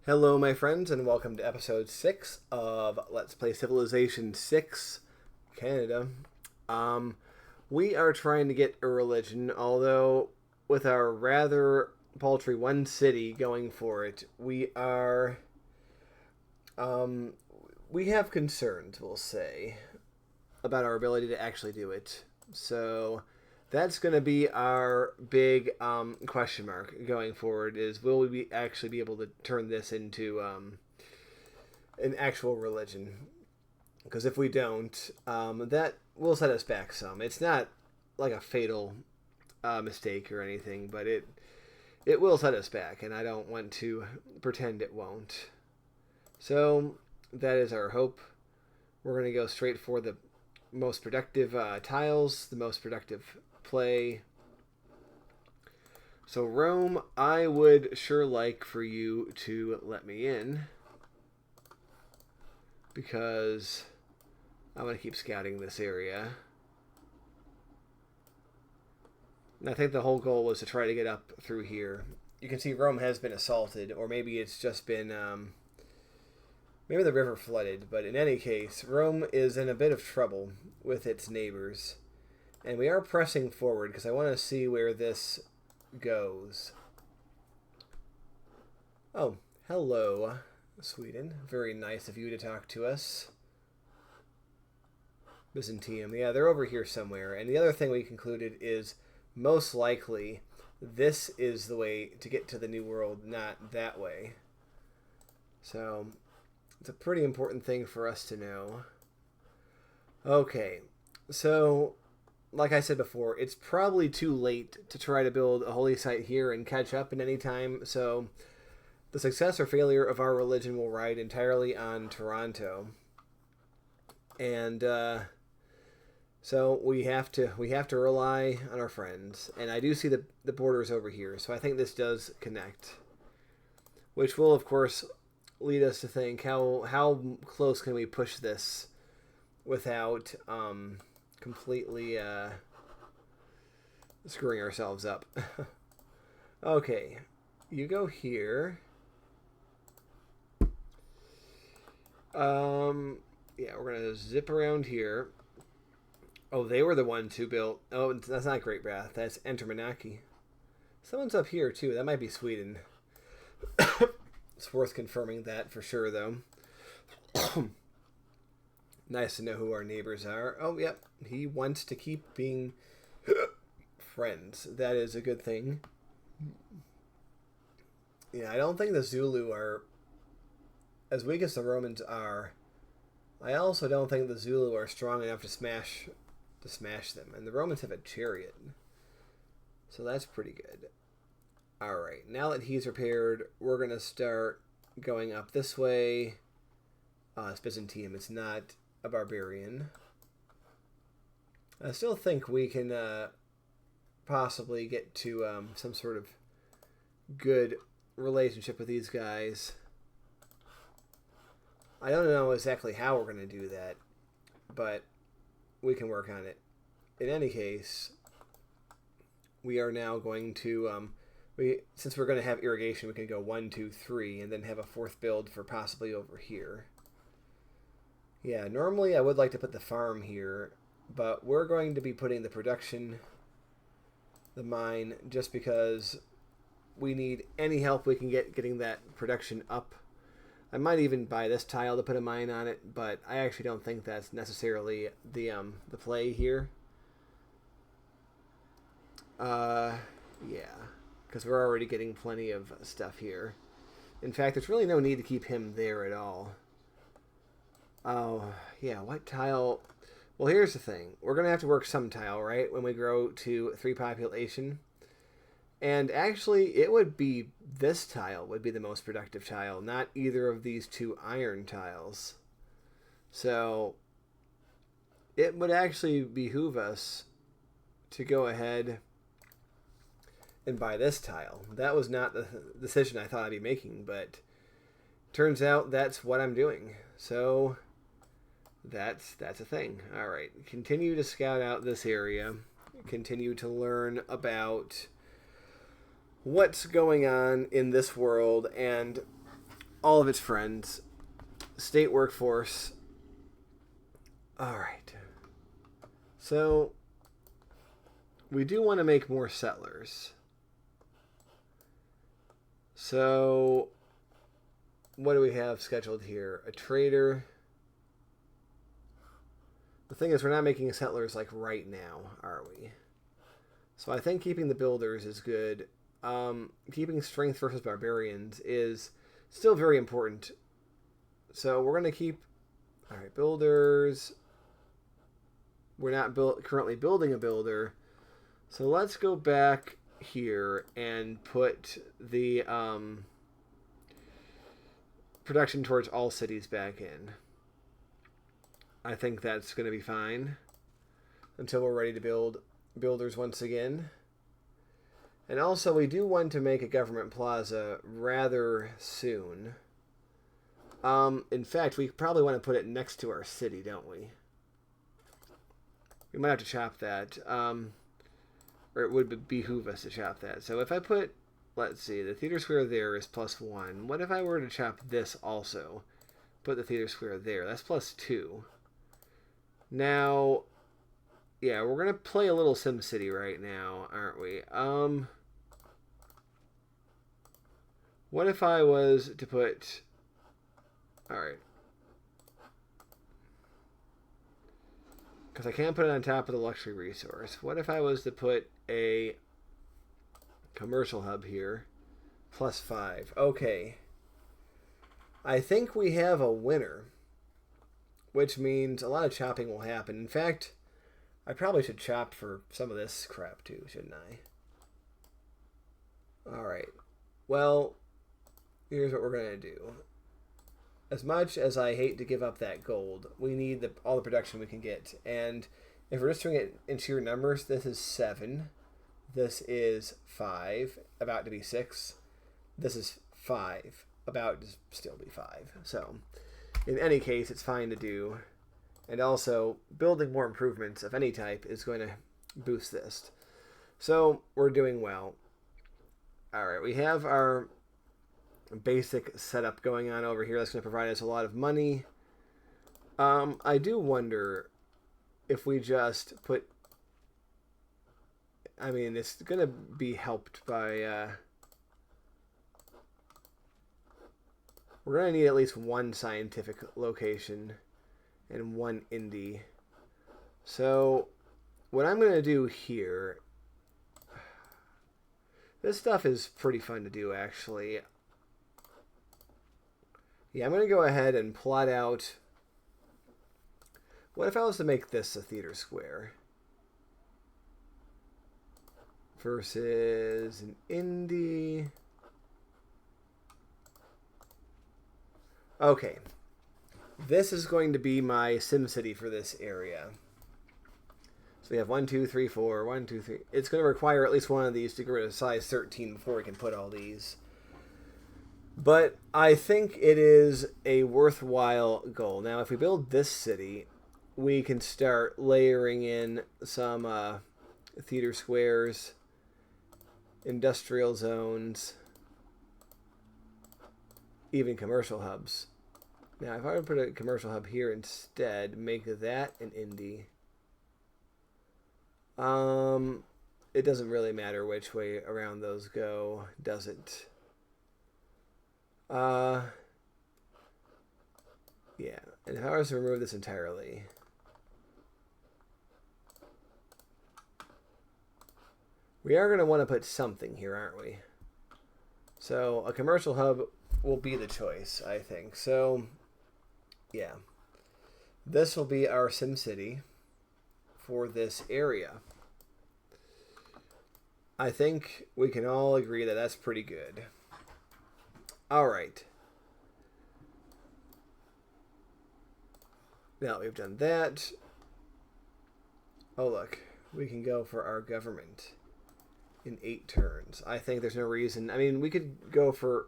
Hello, my friends, and welcome to episode 6 of Let's Play Civilization 6 Canada. Um, we are trying to get a religion, although with our rather paltry one city going for it, um, we have concerns, we'll say, about our ability to actually do it. So that's going to be our big question mark going forward: is will we actually be able to turn this into an actual religion? Because if we don't, that will set us back some. It's not like a fatal mistake or anything, but it will set us back, and I don't want to pretend it won't. So that is our hope. We're going to go straight for the most productive tiles, the most productive play. So Rome, I would sure like for you to let me in, because I want to keep scouting this area. And I think the whole goal was to try to get up through here. You can see Rome has been assaulted, or maybe it's just been maybe the river flooded, but in any case, Rome is in a bit of trouble with its neighbors. And we are pressing forward because I want to see where this goes. Oh, hello, Sweden. Very nice of you to talk to us. Byzantium. Yeah, they're over here somewhere. And the other thing we concluded is most likely this is the way to get to the New World, not that way. So it's a pretty important thing for us to know. Okay, so like I said before, it's probably too late to try to build a holy site here and catch up in any time, so the success or failure of our religion will ride entirely on Toronto. And so we have to rely on our friends. And I do see the borders over here, so I think this does connect, which will of course lead us to think how close can we push this without completely screwing ourselves up. Okay, you go here. Yeah, we're gonna zip around here. Oh, they were the ones who built. Oh, that's not Great Wrath. That's Entermanaki. Someone's up here too. That might be Sweden. It's worth confirming that for sure, though. Nice to know who our neighbors are. Oh, yep. He wants to keep being friends. That is a good thing. Yeah, I don't think the Zulu are as weak as the Romans are. I also don't think the Zulu are strong enough to smash them. And the Romans have a chariot, so that's pretty good. All right, now that he's repaired, we're gonna start going up this way. It's Byzantium. It's not a barbarian. I still think we can possibly get to some sort of good relationship with these guys. I don't know exactly how we're going to do that, but we can work on it. In any case, we are now going to since we're going to have irrigation, we can go 1, 2, 3, and then have a fourth build for possibly over here. Yeah, normally I would like to put the farm here, but we're going to be putting the production, the mine, just because we need any help we can get getting that production up. I might even buy this tile to put a mine on it, but I actually don't think that's necessarily the play here. Yeah, because we're already getting plenty of stuff here. In fact, there's really no need to keep him there at all. Oh, yeah, what tile? Well, here's the thing. We're going to have to work some tile, right, when we grow to 3 population. And actually, it would be this tile would be the most productive tile, not either of these 2 iron tiles. So it would actually behoove us to go ahead and buy this tile. That was not the decision I thought I'd be making, but turns out that's what I'm doing. So that's a thing. All right, continue to scout out this area. Continue to learn about what's going on in this world, and all of its friends. State workforce. All right. So we do want to make more settlers. So what do we have scheduled here? A trader. The thing is, we're not making settlers like right now, are we? So I think keeping the builders is good. Keeping strength versus barbarians is still very important. So we're going to keep... All right, builders. We're not currently building a builder. So let's go back here and put the production towards all cities back in. I think that's going to be fine until we're ready to build builders once again. And also, we do want to make a government plaza rather soon. In fact, we probably want to put it next to our city, don't we? We might have to chop that. Or it would behoove us to chop that. So if I put, let's see, the theater square there is +1. What if I were to chop this also? Put the theater square there. That's +2. Now, yeah, we're going to play a little SimCity right now, aren't we? What if I was to put... Alright. Because I can't put it on top of the luxury resource. What if I was to put a commercial hub here? +5. Okay. I think we have a winner. Which means a lot of chopping will happen. In fact, I probably should chop for some of this crap too, shouldn't I? Alright. Well, here's what we're going to do. As much as I hate to give up that gold, we need all the production we can get. And if we're just doing it in sheer numbers, this is 7. This is 5, about to be 6. This is 5, about to still be 5. So, in any case, it's fine to do. And also, building more improvements of any type is going to boost this. So, we're doing well. Alright, we have our basic setup going on over here. That's going to provide us a lot of money. I do wonder if we just put... I mean, it's going to be helped by... we're going to need at least one scientific location and one indie. So, what I'm going to do here... This stuff is pretty fun to do, actually. Yeah, I'm going to go ahead and plot out... What if I was to make this a theater square? Versus an indie... Okay. This is going to be my SimCity for this area. So we have 1, 2, 3, 4, 1, 2, 3. It's going to require at least one of these to get rid of size 13 before we can put all these. But I think it is a worthwhile goal. Now, if we build this city, we can start layering in some theater squares, industrial zones, even commercial hubs. Now, if I were to put a commercial hub here instead, make that an indie. It doesn't really matter which way around those go, does it? Yeah. And if I was to remove this entirely... We are going to want to put something here, aren't we? So, a commercial hub will be the choice, I think. So, yeah. This will be our SimCity for this area. I think we can all agree that that's pretty good. Alright. Now we've done that. Oh, look. We can go for our government in 8 turns. I think there's no reason. I mean, we could go for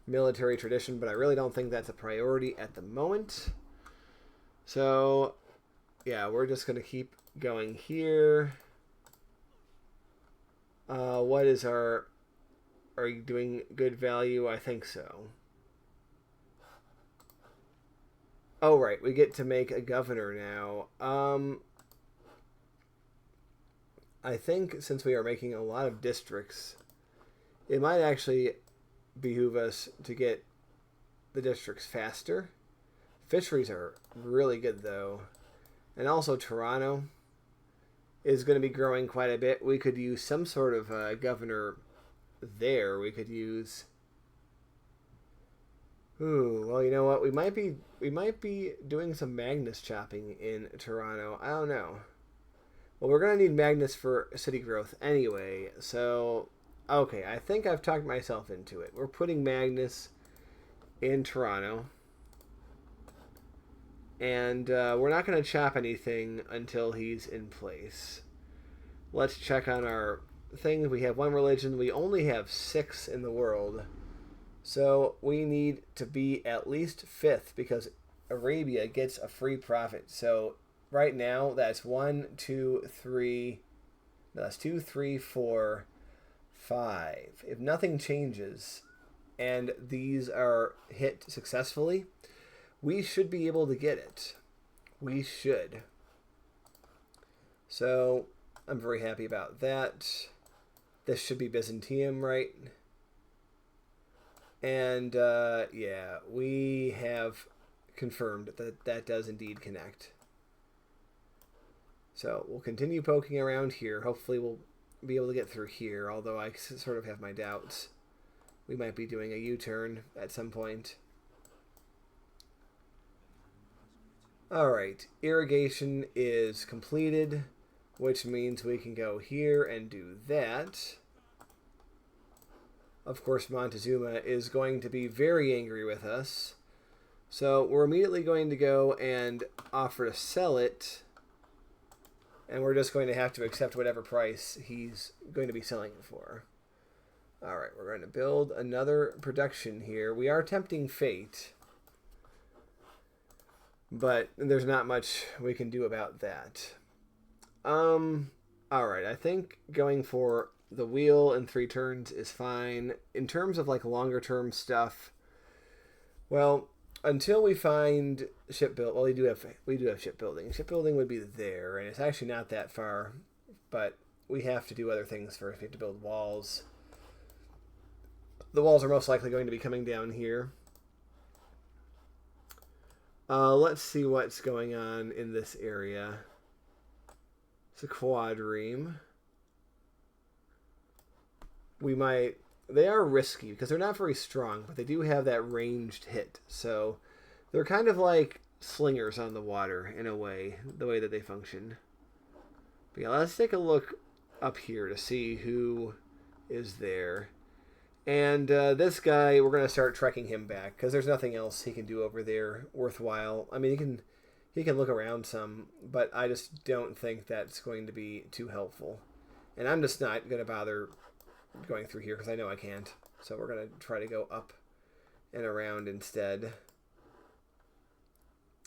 military tradition, but I really don't think that's a priority at the moment. So, yeah, we're just going to keep going here. What is our... are doing good value. I think so. Oh, right. We get to make a governor now. I think since we are making a lot of districts, it might actually behoove us to get the districts faster. Fisheries are really good, though. And also Toronto is going to be growing quite a bit. We could use some sort of governor there. We could use... Ooh, well, you know what? We might be doing some Magnus chopping in Toronto. I don't know. Well, we're going to need Magnus for city growth anyway. So, okay, I think I've talked myself into it. We're putting Magnus in Toronto. And we're not going to chop anything until he's in place. Let's check on our thing. We have one religion. We only have 6 in the world. So we need to be at least 5th because Arabia gets a free prophet. So right now that's 1, 2, 3. No, that's 2, 3, 4, 5. If nothing changes and these are hit successfully, we should be able to get it. We should. So I'm very happy about that. This should be Byzantium, right? And yeah, we have confirmed that that does indeed connect. So we'll continue poking around here. Hopefully we'll be able to get through here, although I sort of have my doubts. We might be doing a U-turn at some point. Alright, irrigation is completed, which means we can go here and do that. Of course, Montezuma is going to be very angry with us. So we're immediately going to go and offer to sell it. And we're just going to have to accept whatever price he's going to be selling it for. Alright, we're going to build another production here. We are tempting fate. But there's not much we can do about that. Alright, I think going for the wheel in 3 turns is fine. In terms of like longer term stuff, well, until we find shipbuilding, well, we do have shipbuilding. Shipbuilding would be there, and it's actually not that far, but we have to do other things first. We have to build walls. The walls are most likely going to be coming down here. Let's see what's going on in this area. It's a quadreme. They are risky because they're not very strong, but they do have that ranged hit. So they're kind of like slingers on the water in a way, the way that they function. But yeah, let's take a look up here to see who is there. And this guy, we're going to start trekking him back because there's nothing else he can do over there worthwhile. I mean, he can look around some, but I just don't think that's going to be too helpful. And I'm just not going to bother going through here because I know I can't. So we're going to try to go up and around instead.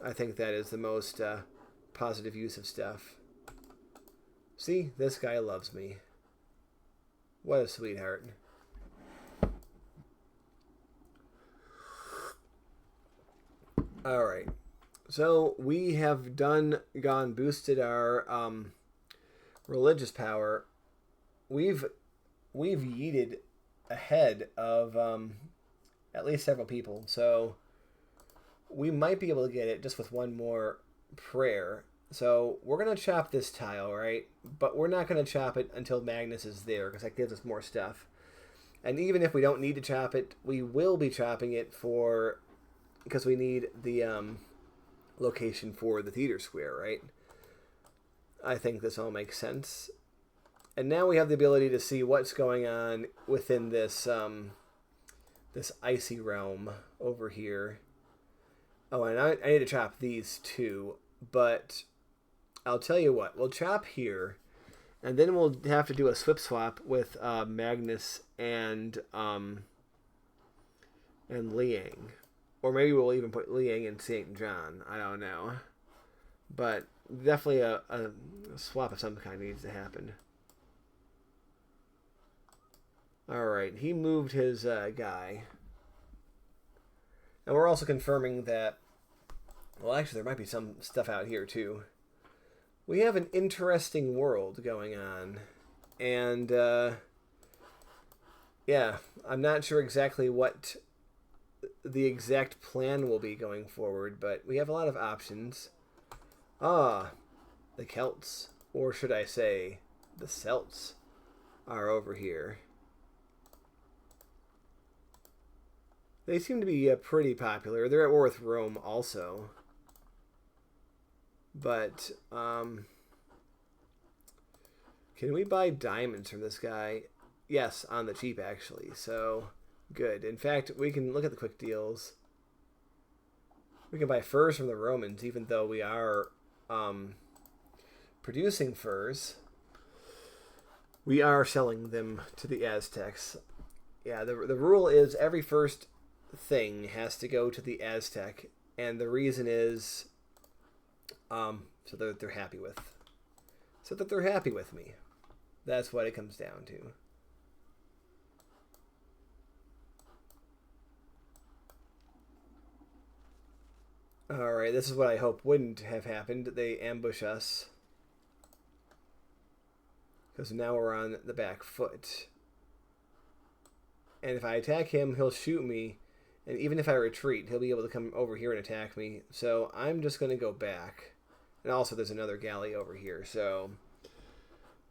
I think that is the most positive use of stuff. See, this guy loves me. What a sweetheart. Alright, so we have boosted our religious power. We've yeeted ahead of at least several people, so we might be able to get it just with one more prayer. So we're going to chop this tile, right? But we're not going to chop it until Magnus is there, because that gives us more stuff. And even if we don't need to chop it, we will be chopping it because we need the location for the theater square, right? I think this all makes sense. And now we have the ability to see what's going on within this this icy realm over here. Oh, and I need to chop these too, but I'll tell you what, we'll chop here, and then we'll have to do a swap with Magnus and Liang. Or maybe we'll even put Liang and St. John. I don't know. But definitely a swap of some kind needs to happen. Alright, he moved his guy. And we're also confirming that... Well, actually, there might be some stuff out here, too. We have an interesting world going on. And, yeah, I'm not sure exactly what the exact plan will be going forward, but we have a lot of options. Ah, the Celts, or should I say, the Celts, are over here. They seem to be pretty popular. They're at war with Rome also. But, can we buy diamonds from this guy? Yes, on the cheap, actually. So, good. In fact, we can look at the quick deals. We can buy furs from the Romans, even though we are producing furs. We are selling them to the Aztecs. Yeah, the rule is every first thing has to go to the Aztec, and the reason is so that they're happy with. So that they're happy with me. That's what it comes down to. Alright, this is what I hope wouldn't have happened. They ambush us. Because now we're on the back foot. And if I attack him, he'll shoot me. And even if I retreat, he'll be able to come over here and attack me. So I'm just going to go back. And also there's another galley over here. So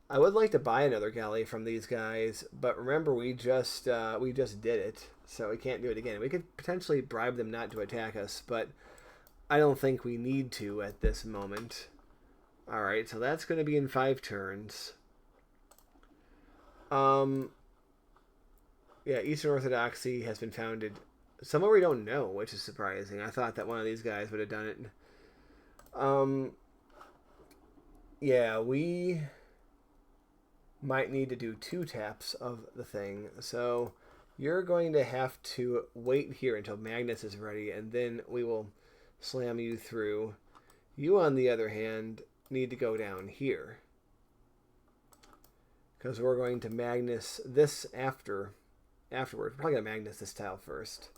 I would like to buy another galley from these guys. But remember, we just did it. So we can't do it again. We could potentially bribe them not to attack us. But I don't think we need to at this moment. Alright, so that's going to be in 5 turns. Yeah, Eastern Orthodoxy has been founded somewhere we don't know, which is surprising. I thought that one of these guys would have done it. Yeah, we might need to do 2 taps of the thing. So you're going to have to wait here until Magnus is ready, and then we will slam you through. You, on the other hand, need to go down here. Because we're going to Magnus this afterwards. We're probably going to Magnus this tile first.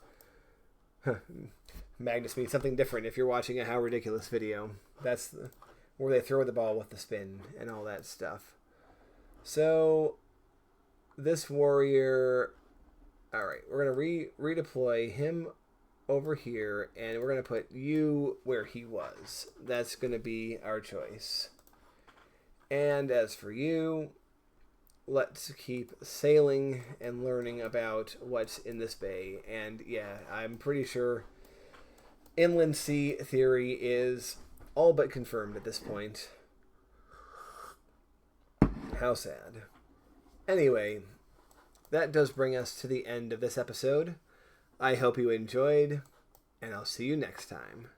Magnus means something different if you're watching a How Ridiculous video. That's where they throw the ball with the spin and all that stuff. So, this warrior... Alright, we're going to redeploy him over here, and we're going to put you where he was. That's going to be our choice. And as for you... Let's keep sailing and learning about what's in this bay. And yeah, I'm pretty sure inland sea theory is all but confirmed at this point. How sad. Anyway, that does bring us to the end of this episode. I hope you enjoyed, and I'll see you next time.